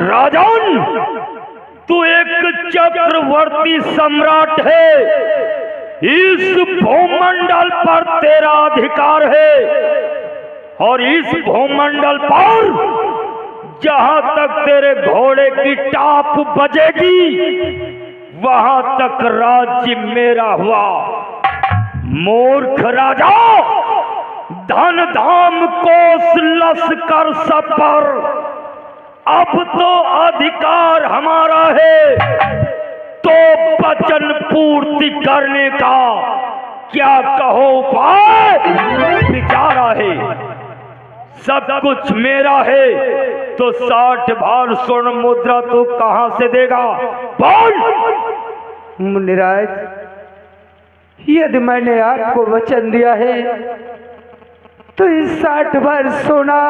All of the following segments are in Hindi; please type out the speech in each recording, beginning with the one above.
राजन, तू एक चक्रवर्ती सम्राट है। इस भूमंडल पर तेरा अधिकार है और इस भूमंडल पर जहां तक तेरे घोड़े की टाप बजेगी वहां तक राज्य मेरा हुआ। मूर्ख राजा, धन धाम कोस लश्कर सब पर अब तो अधिकार हमारा है, तो वचन पूर्ति करने का क्या कहो उपाय विचारा है। सब कुछ मेरा है तो 60 भार स्वर्ण मुद्रा तू कहां से देगा? बोल। मुनिराज, यदि मैंने आपको वचन दिया है तो इस 60 भार सोना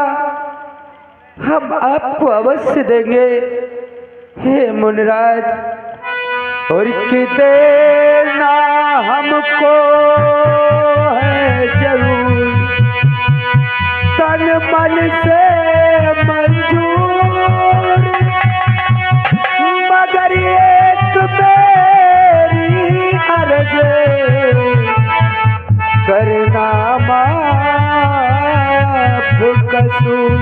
हम आपको अवश्य देंगे। हे मुनिराज, और कि देना हमको है जरूर, तन मन से मंजूर, मगर एक मेरी अर्ज करना माफ कसूर,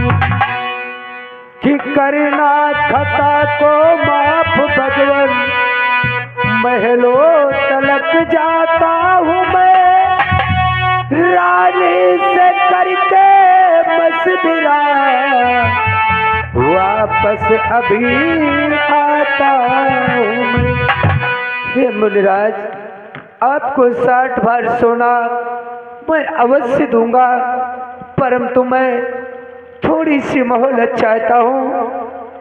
कि करना खता को माफ भगवन, महलों तलक जाता हूँ मैं, रानी से करके मसबिरा, वापस अभी आता हूँ मैं। हे मुनिराज, आपको 60 भार सोना मैं अवश्य दूंगा, परंतु मैं थोड़ी सी मोहलत चाहता हूँ,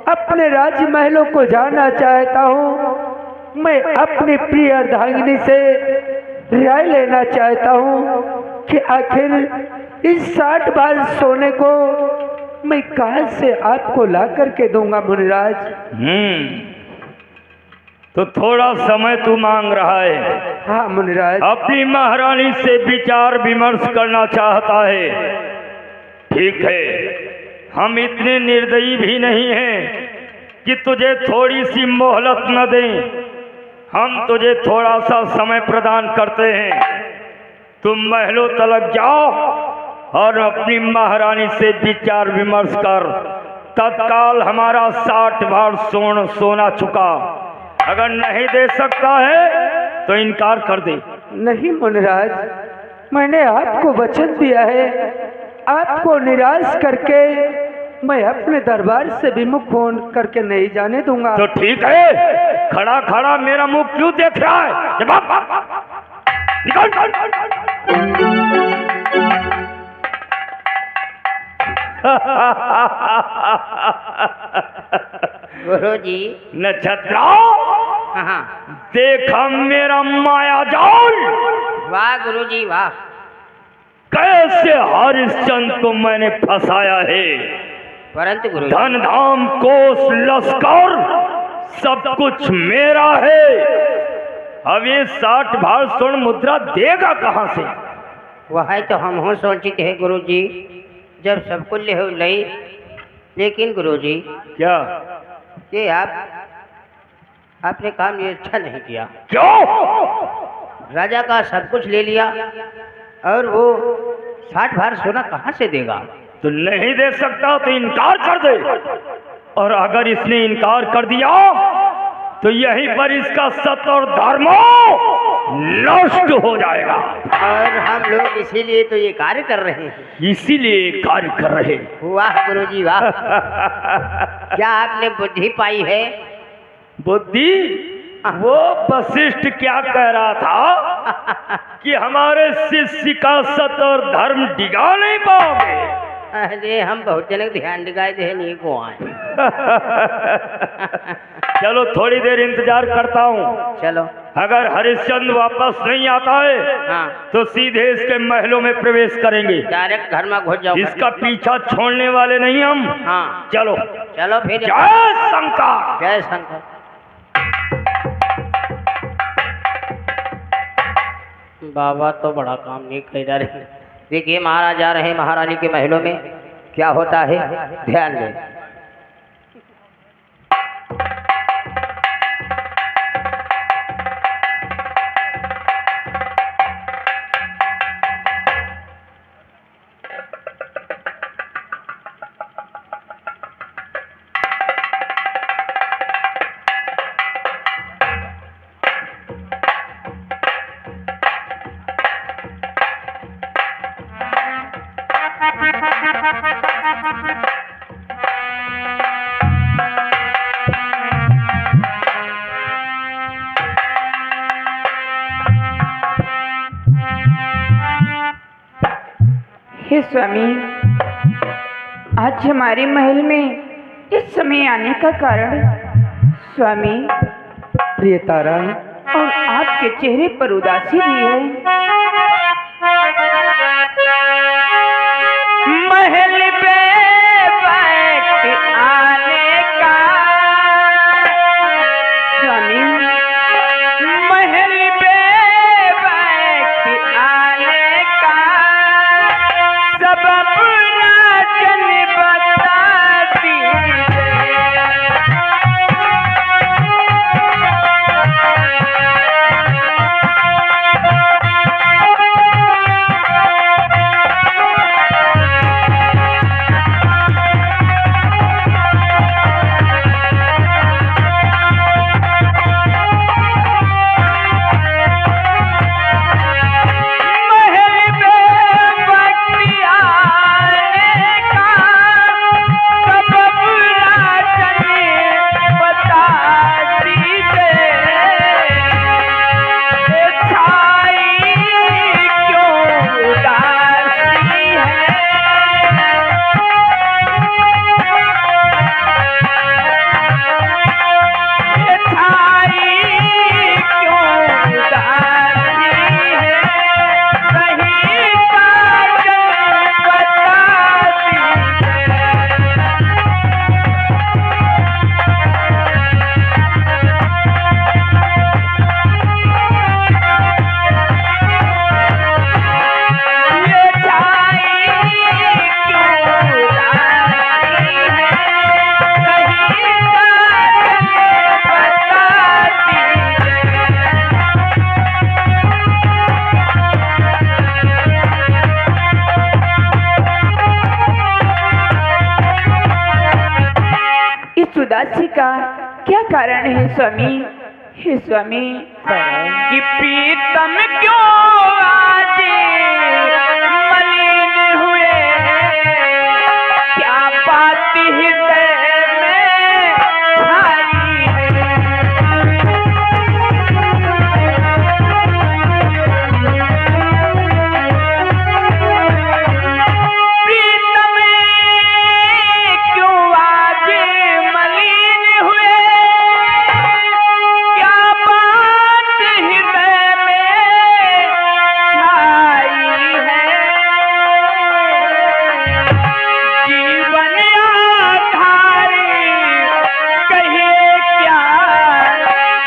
अपने राज्य महलों को जाना चाहता हूँ। मैं अपनी प्रिय अर्धांगिनी से राय लेना चाहता हूँ कि आखिर इस 60 भार सोने को मैं कहाँ से आपको ला करके दूंगा मुनिराज। तो थोड़ा समय तू मांग रहा है? हाँ मुनिराज। अपनी महारानी से विचार विमर्श करना चाहता है। ठीक है, हम इतने निर्दयी भी नहीं हैं कि तुझे थोड़ी सी मोहलत न दें। हम तुझे थोड़ा सा समय प्रदान करते हैं। तुम महलों तलक जाओ और अपनी महारानी से विचार विमर्श कर। तत्काल हमारा 60 भार सोना चुका। अगर नहीं दे सकता है तो इनकार कर दे। नहीं मुनिराज, मैंने आपको वचन दिया है, आपको निराश करके मैं अपने दरबार से विमुख फोन करके नहीं जाने दूंगा। तो ठीक है, खड़ा खड़ा मेरा मुंह क्यों देख रहा है? जवाब निकाल। गुरुजी। नक्षत्रा, देखा मेरा माया जाल। वाह गुरुजी वाह। कैसे हरिश्चंद्र को मैंने फंसाया है, परंतु गुरुजी धन धाम कोस लश्कर सब कुछ मेरा है। अब ये 60 भार स्वर्ण मुद्रा देगा कहां से? वह तो हम हो सोचित है गुरुजी, जब सब कुछ ले लई। लेकिन गुरुजी क्या ये आपने काम ये अच्छा नहीं किया। क्यों? राजा का सब कुछ ले लिया और वो 60 भार सोना कहाँ से देगा? तो नहीं दे सकता तो इनकार कर दे, और अगर इसने इनकार कर दिया तो यहीं पर इसका सत्य और धर्म नष्ट हो जाएगा। और हम लोग इसीलिए तो ये कार्य कर रहे हैं। इसीलिए कार्य कर रहे हैं। वाह गुरुजी वाह। क्या आपने बुद्धि पाई है? बुद्धि? वो वशिष्ठ क्या कह रहा था कि हमारे शिष्य का सत्य और धर्म डिगा नहीं पाओगे। अरे हम बहुत जनक ध्यान दिखाए थे नहीं को आए। चलो थोड़ी देर इंतजार करता हूँ। चलो। अगर हरिश्चंद्र वापस नहीं आता है हाँ। तो सीधे इसके महलों में प्रवेश करेंगे। डायरेक्ट घर में घुस जाओ। इसका पीछा छोड़ने वाले नहीं हम। हाँ। चलो चलो फिर। जय शंकर। जय शंकर। बाबा तो बड़ा काम नहीं कर रहे। देखिए महाराज आ रहे हैं महारानी के महलों में, क्या होता है ध्यान दें। स्वामी, आज हमारे महल में इस समय आने का कारण स्वामी, प्रिय तारा, और आपके चेहरे पर उदासी भी है। महल पे बैठ आने का स्वामी, महल पे बैठ आने का सबब राजन बता दीजिए। उदासी का क्या कारण है स्वामी? हे स्वामी, कि प्रीतम क्यों आज मलिन हुए, क्या बात हृदय में छाई है। प्रीतम क्यों आज मलिन हुए, क्या बात हृदय में छाई है। जीवन आधार कहिए क्या,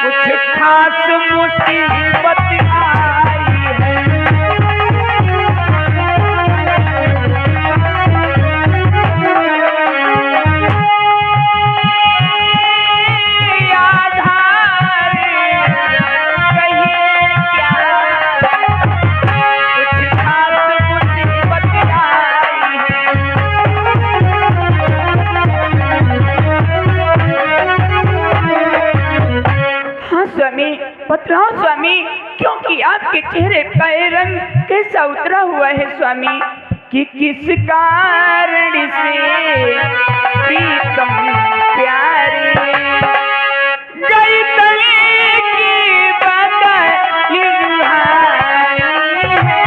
कुछ खास मुसीबत आई है। आधार कहिए क्या, कुछ खास मुसीबत आई है। हाँ स्वामी, बतलाओ स्वामी, क्योंकि आपके चेहरे का ये रंग कैसा उतरा हुआ है स्वामी, कि किस कारण से प्रीतम प्यारी गई तले की बदली रुहाई है।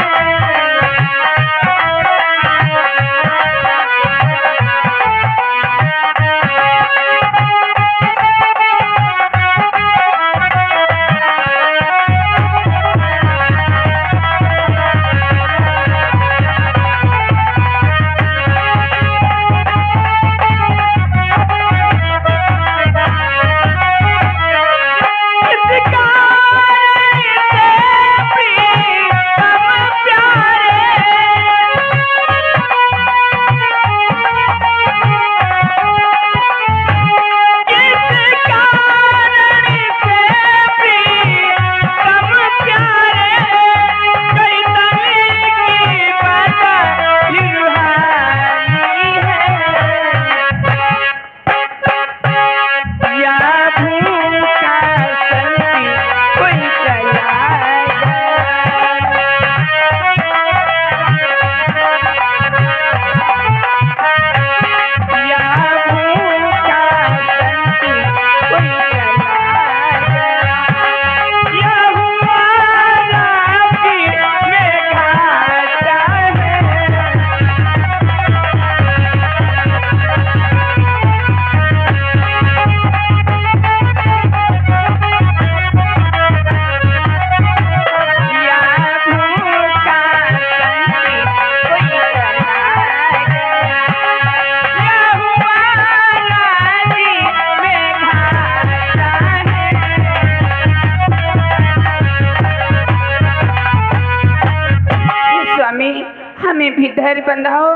धैर्य बंधाओ।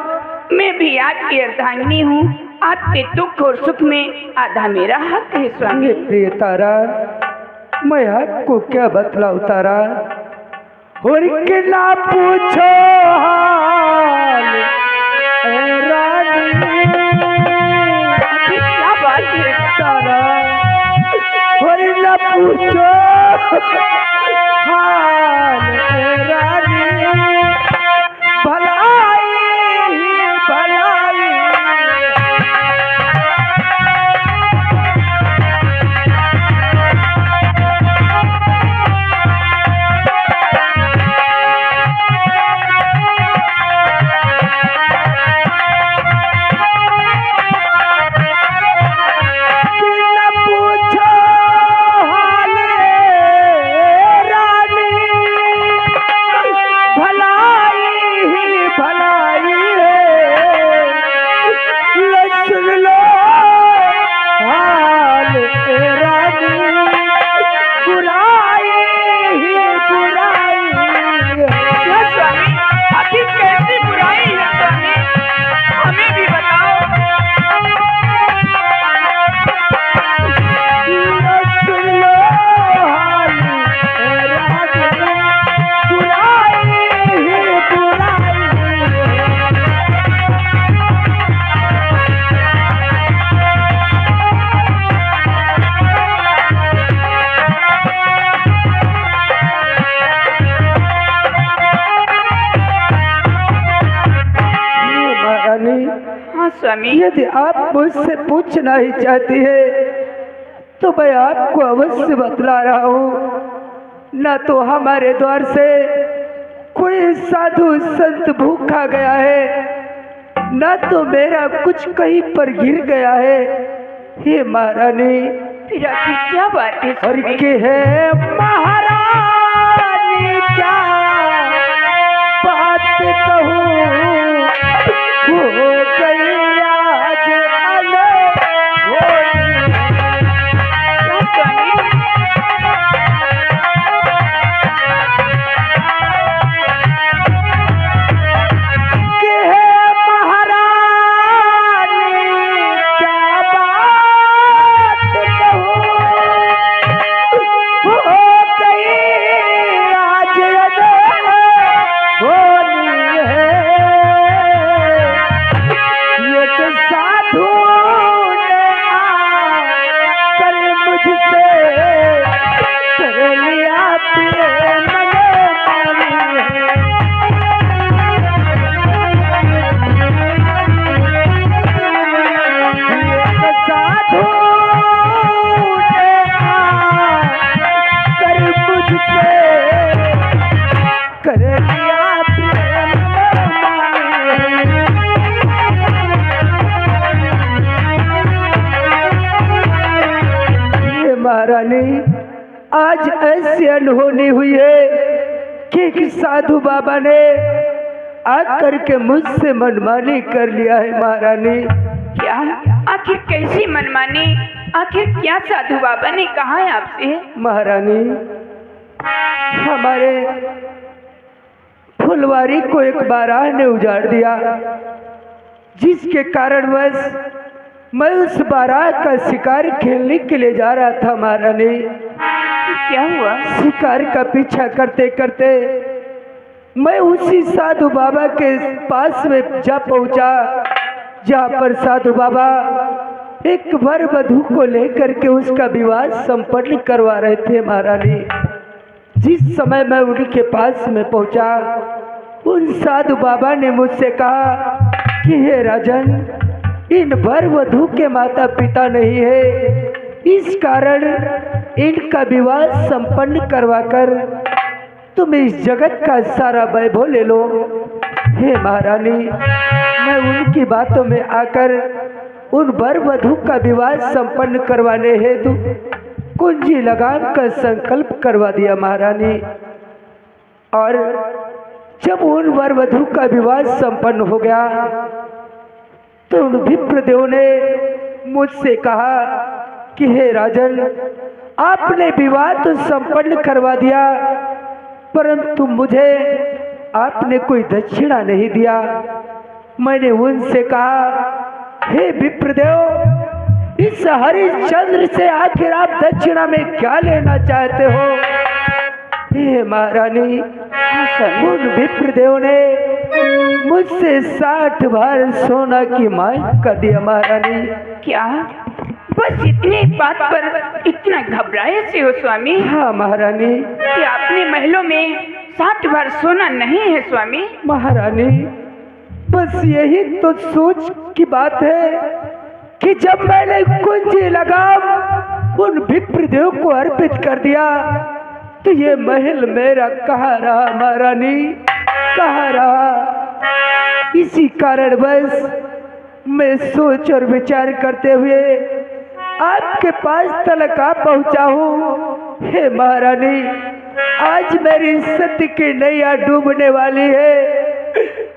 मैं भी आपकी अर्धांगिनी हूँ। आपके दुख और सुख में आधा मेरा हक है स्वामी। प्रिय तारा, मैं आपको क्या बतलाऊं तारा, और के ना पूछो हाल ए रानी। क्या बात है तारा, और ना पूछो हाल ए रानी, भलाई भलाई। यदि आप मुझसे पूछना ही चाहती है तो मैं आपको अवश्य बतला रहा हूँ। न तो हमारे द्वार से कोई साधु संत भूखा गया है, न तो मेरा कुछ कहीं पर गिर गया है। हे महारानी, फिर आखिर क्या बात है? और के है महारानी, क्या बात कहूँ, हो गई आज महारानी, आज ऐसी अनहोनी हुई है कि एक साधु बाबा ने आकर के मुझसे मनमानी कर लिया है। महारानी, क्या? आखिर कैसी मनमानी? आखिर क्या साधु बाबा ने कहा है आपसे? महारानी, हमारे फुलवारी को एक बाराह ने उजाड़ दिया, जिसके कारणवश मैं उस बाराह का शिकार खेलने के लिए जा रहा था। महारानी, क्या हुआ? शिकार का पीछा करते करते मैं उसी साधु बाबा के पास में जा पहुंचा, जहाँ पर साधु बाबा एक वर वधू को लेकर के उसका विवाह संपन्न करवा रहे थे। महारानी, जिस समय मैं उनके पास में पहुंचा, उन साधु बाबा ने मुझसे कहा कि हे राजन, इन वर वधू के माता पिता नहीं है, इस कारण इनका विवाह संपन्न करवाकर तुम इस जगत का सारा वैभव ले लो। हे महारानी, मैं उनकी बातों में आकर उन वर वधू का विवाह संपन्न करवाने हेतु कुंजी लगान का संकल्प करवा दिया। महारानी, और जब उन वर वधू का विवाह संपन्न हो गया तो उन विप्रदेव ने मुझसे कहा कि हे राजन, आपने विवाह तो संपन्न करवा दिया, परंतु मुझे आपने कोई दक्षिणा नहीं दिया। मैंने उनसे कहा, हे विप्रदेव, इस हरिश्चंद्र से आखिर आप दक्षिणा में क्या लेना चाहते हो? हे महारानी, उन विप्रदेव ने मुझसे 60 भार सोना की मांग कर दिया। महारानी, क्या बस इतनी बात पर इतना घबराए से हो स्वामी? हाँ महारानी। कि अपने महलों में 60 भार सोना नहीं है स्वामी? महारानी, बस यही तो सोच की बात है कि जब मैंने कुंजी लगाम उन विप्रदेव को अर्पित कर दिया तो ये महल मेरा कहाँ रहा महारानी, कहाँ रहा? इसी कारण बस मैं सोच और विचार करते हुए आपके पास तलक आ पहुंचा हूँ। हे महारानी, आज मेरी सत्य की नैया डूबने वाली है।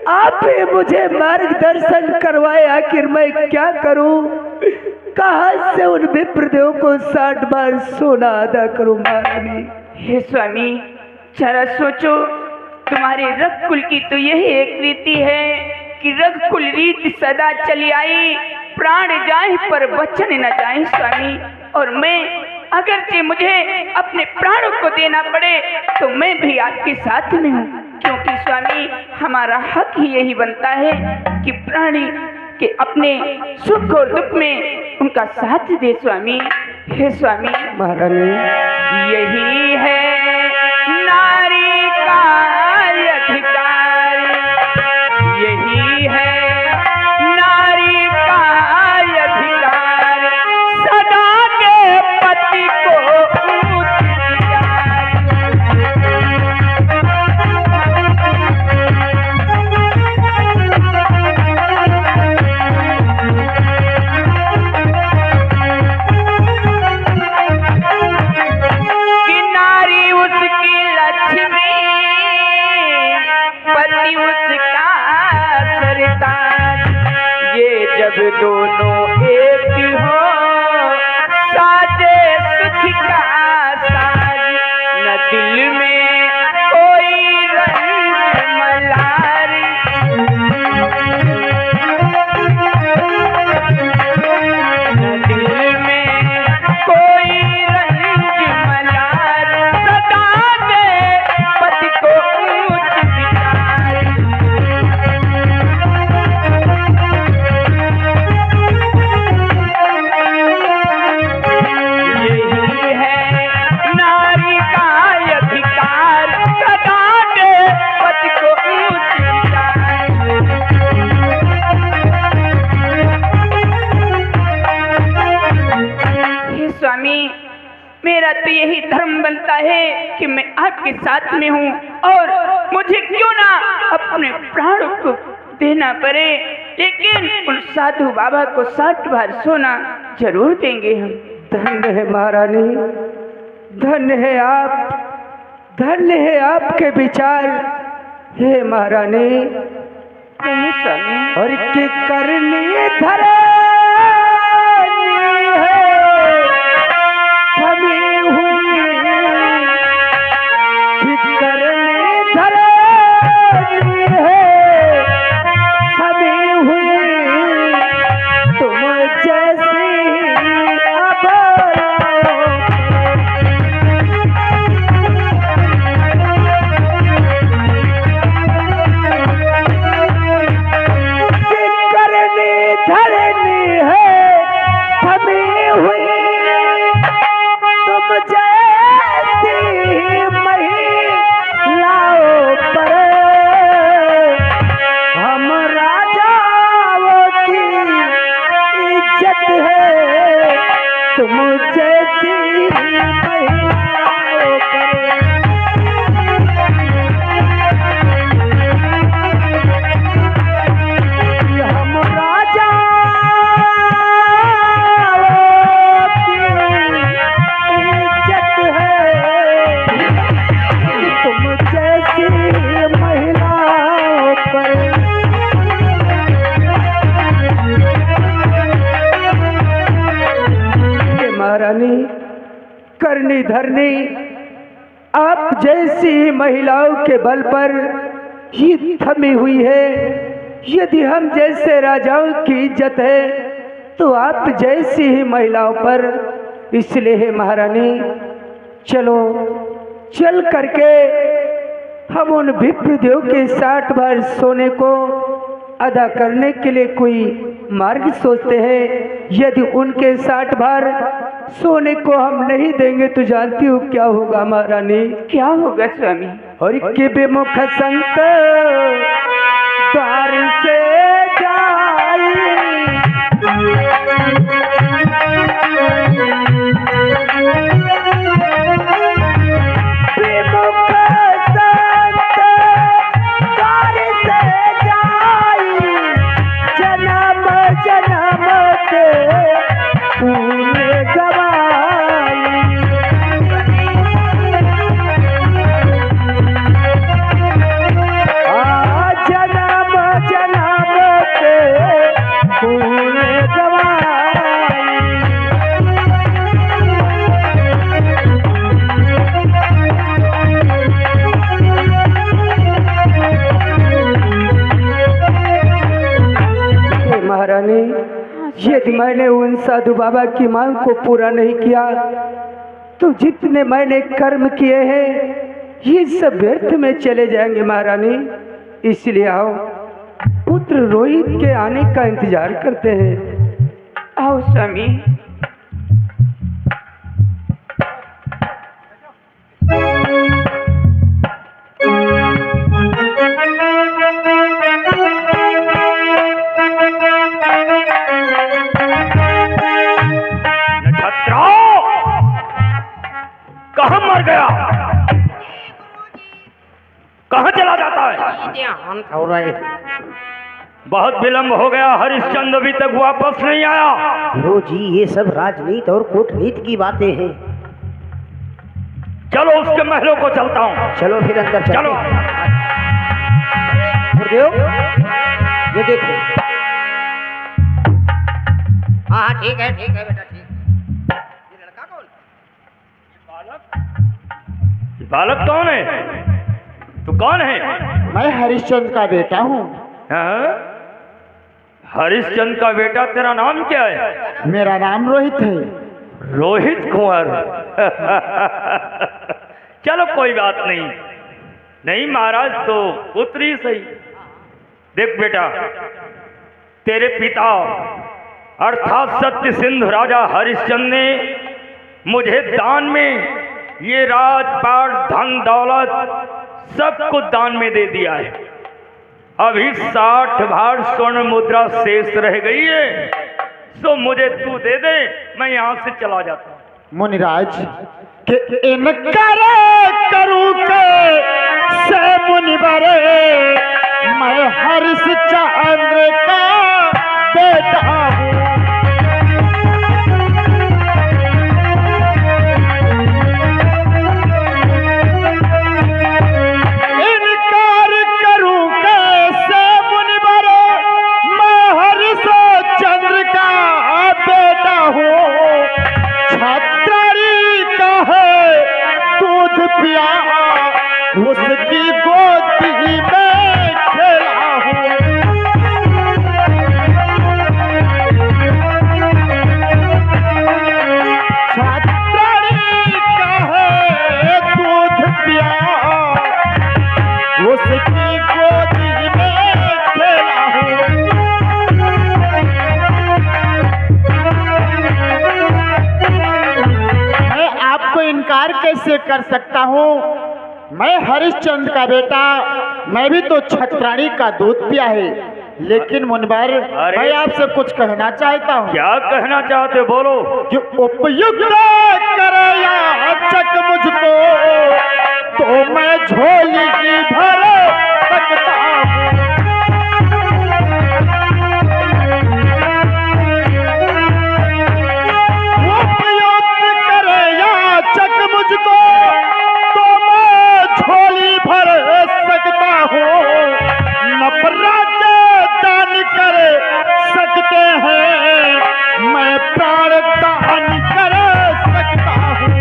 आप ही मुझे मार्गदर्शन करवाए, आखिर मैं क्या करूं? कहां से उन विप्रदेव को 60 बार सोना अदा करूं महारानी? हे स्वामी, जरा सोचो, तुम्हारे रघुकुल की तो यही एक रीति है कि रघुकुल रीत सदा चली आई, प्राण जाए पर वचन न जाए स्वामी। और मैं अगरचे मुझे अपने प्राणों को देना पड़े तो मैं भी आपके साथ में हूँ, क्योंकि स्वामी हमारा हक ही यही बनता है कि प्राणी के अपने सुख और दुख में उनका साथ दे स्वामी। हे स्वामी महारानी, यही है नारी का अधिकार, यही है नारी का अधिकार, सदा के पति को दोनों एक हो, साजे सुख का साज, न दिल में कोई रंग मलार, न दिल में कोई रंग मलार, सदा दे पति को ऊंच विचार। स्वामी, मेरा तो यही धर्म बनता है कि मैं आपके साथ में हूँ और मुझे क्यों ना अपने प्राणों को देना पड़े, लेकिन उन साधु बाबा को 60 बार सोना जरूर देंगे हम। धन्य है महारानी, धन्य है आप, धन्य है आपके विचार। हे महारानी, और की करनी धरे करनी धरनी आप जैसी महिलाओं के बल पर ये थमी हुई है। यदि हम जैसे राजाओं की इज्जत है तो आप जैसी ही महिलाओं पर, इसलिए है महारानी, चलो चल करके हम उन विप्रदेव के 60 भार सोने को अदा करने के लिए कोई मार्ग सोचते हैं। यदि उनके 60 भार सोने को हम नहीं देंगे तो जानती हूँ क्या होगा महारानी? क्या होगा स्वामी? और के बेमुख संत द्वार से जाई, बेमुख संत द्वार से जाई, जन्म जन्म के फूल गवाई। जन्म जन्म के फूल गवाई। महारानी, यदि मैंने उन साधु बाबा की मांग को पूरा नहीं किया तो जितने मैंने कर्म किए हैं ये सब व्यर्थ में चले जाएंगे महारानी। इसलिए आओ पुत्र रोहित के आने का इंतजार करते हैं। आओ स्वामी। कहाँ मर गया? कहाँ चला जाता है? बहुत विलंब हो गया, हरिश्चंद्र अभी तक वापस नहीं आया। गुरु जी, ये सब राजनीति और कूटनीति की बातें हैं। चलो उसके महलों को चलता हूँ। चलो फिर अंदर चलो। गुरुदेव, ये देखो। हाँ ठीक है बेटा, ठीक। ये लड़का कौन? बालक कौन है? तू कौन है? मैं हरिश्चंद्र का बेटा हूँ। हाँ? हरिश्चंद्र का बेटा, तेरा नाम क्या है? मेरा नाम रोहित है। रोहित कुंवर। चलो कोई बात नहीं। नहीं महाराज तो पुत्री सही। देख बेटा, तेरे पिता अर्थात सत्य सिंधु राजा हरिश्चंद्र ने मुझे दान में ये राजपाट, धन दौलत सब कुछ दान में दे दिया है। अभी 60 भार स्वर्ण मुद्रा शेष रह गई है, तो मुझे तू दे दे, मैं यहाँ से चला जाता हूँ। मुनिराज के इनकार करूं के से मुनिवरे, मैं हरिश्चंद्र का बेटा हूँ। इनकार करूं कैसे मुनिवरे, मैं हरिश्चंद्र का बेटा हूँ। छत्रारी का है दूध पिया, उसकी गोदी में खेला हूँ। छत्रारी का है दूध पिया, उसकी गोदी में खेला हूँ। मैं आपको इनकार कैसे कर सकता हूँ? मैं हरिश्चंद्र का बेटा, मैं भी तो छत्राणी का दूध पिया है। लेकिन मुनिवर, मैं आपसे कुछ कहना चाहता हूँ। क्या कहना चाहते, बोलो। कि उपयुक्त करे याचक मुझको, तो मैं झोली की भर सकता हूँ। उपयुक्त करे याचक मुझको, तो मैं झोली भर सकता हूँ। नपराज दान कर सकते हैं, मैं प्राण दान कर सकता हूँ।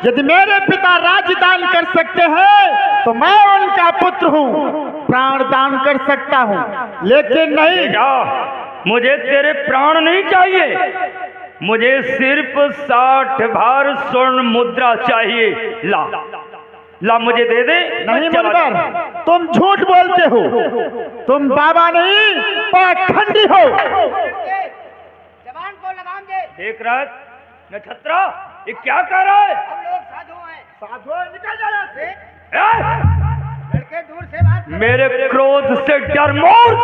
यदि मेरे पिता राज्य दान कर सकते हैं तो मैं उनका पुत्र हूँ, प्राण दान कर सकता हूँ, लेकिन नहीं। जा, मुझे तेरे प्राण नहीं चाहिए, मुझे सिर्फ 60 भार स्वर्ण मुद्रा चाहिए। ला ला मुझे दे दे। नहीं मुनवर, तुम झूठ बोलते हो, तुम बाबा नहीं पाखंडी हो। जवान को लगाम दे। देख रहा है नक्षत्रा, ये क्या कर रहा है? हम लोग साधु हैं। साधु निकल जा यहाँ से। लड़के दूर से बात करो। मेरे क्रोध से डर मूर्ख,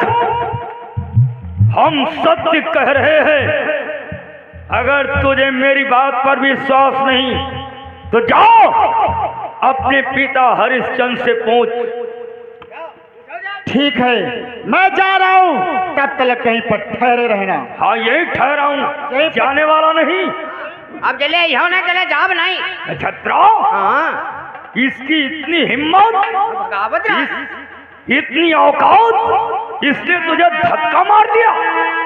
हम सत्य कह रहे हैं। अगर तुझे मेरी बात पर विश्वास नहीं तो जाओ अपने पिता हरिश्चंद्र से पूछ। ठीक है, मैं जा रहा हूँ, तब तक कहीं पर ठहरे रहना। हाँ यही ठहरा हूँ, जाने वाला नहीं। अब चले यहाँ ना चले जाब नहीं। नक्षत्रा, हाँ इसकी इतनी हिम्मत, बगावत इतनी औकात, इसने तुझे धक्का मार दिया।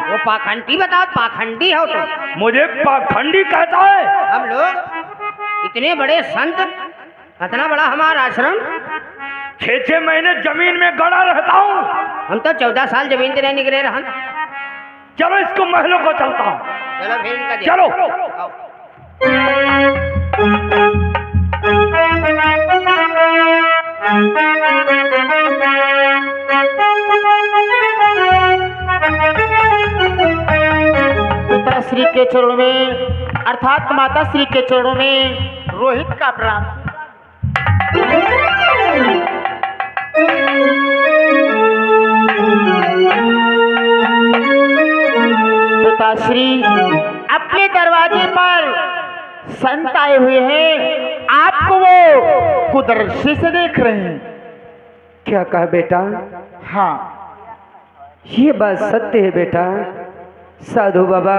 वो पाखंडी बताओ, पाखंडी हो तुम। मुझे पाखंडी कहता है? हम लोग इतने बड़े संत, इतना बड़ा हमारा आश्रम, 6 महीने जमीन में गड़ा रहता हूँ। हम तो 14 साल जमीन से नहीं निकले रहन। चलो इसको महलों को चलता हूँ। चलो फिर इनका चलो। आओ। पिताश्री के चरणों में, अर्थात माता श्री के चरणों में रोहित का प्रणाम। पिताश्री, अपने दरवाजे पर संत आए हुए हैं, आपको वो कुदृष्टि से देख रहे हैं। क्या कहा बेटा? हाँ, ये बात सत्य है बेटा। साधु बाबा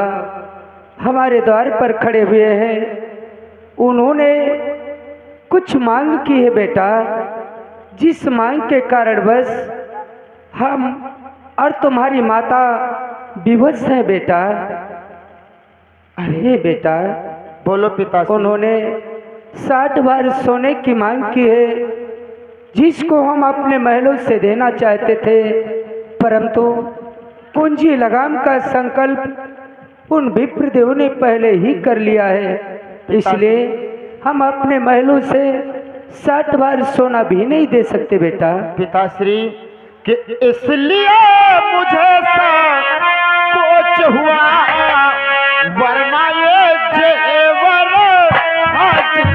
हमारे द्वार पर खड़े हुए हैं, उन्होंने कुछ मांग की है बेटा, जिस मांग के कारण बस हम और तुम्हारी माता विवश हैं बेटा। अरे बेटा, बोलो पिताश्री। उन्होंने 60 बार सोने की मांग की है, जिसको हम अपने महलों से देना चाहते थे, परंतु पूंजी लगाम का संकल्प उन विप्रदेव ने पहले ही कर लिया है। इसलिए हम अपने महलों से 60 बार सोना भी नहीं दे सकते बेटा। पिताश्री, कि इसलिए मुझे कोच हुआ, वरना ये जेवर हाजिर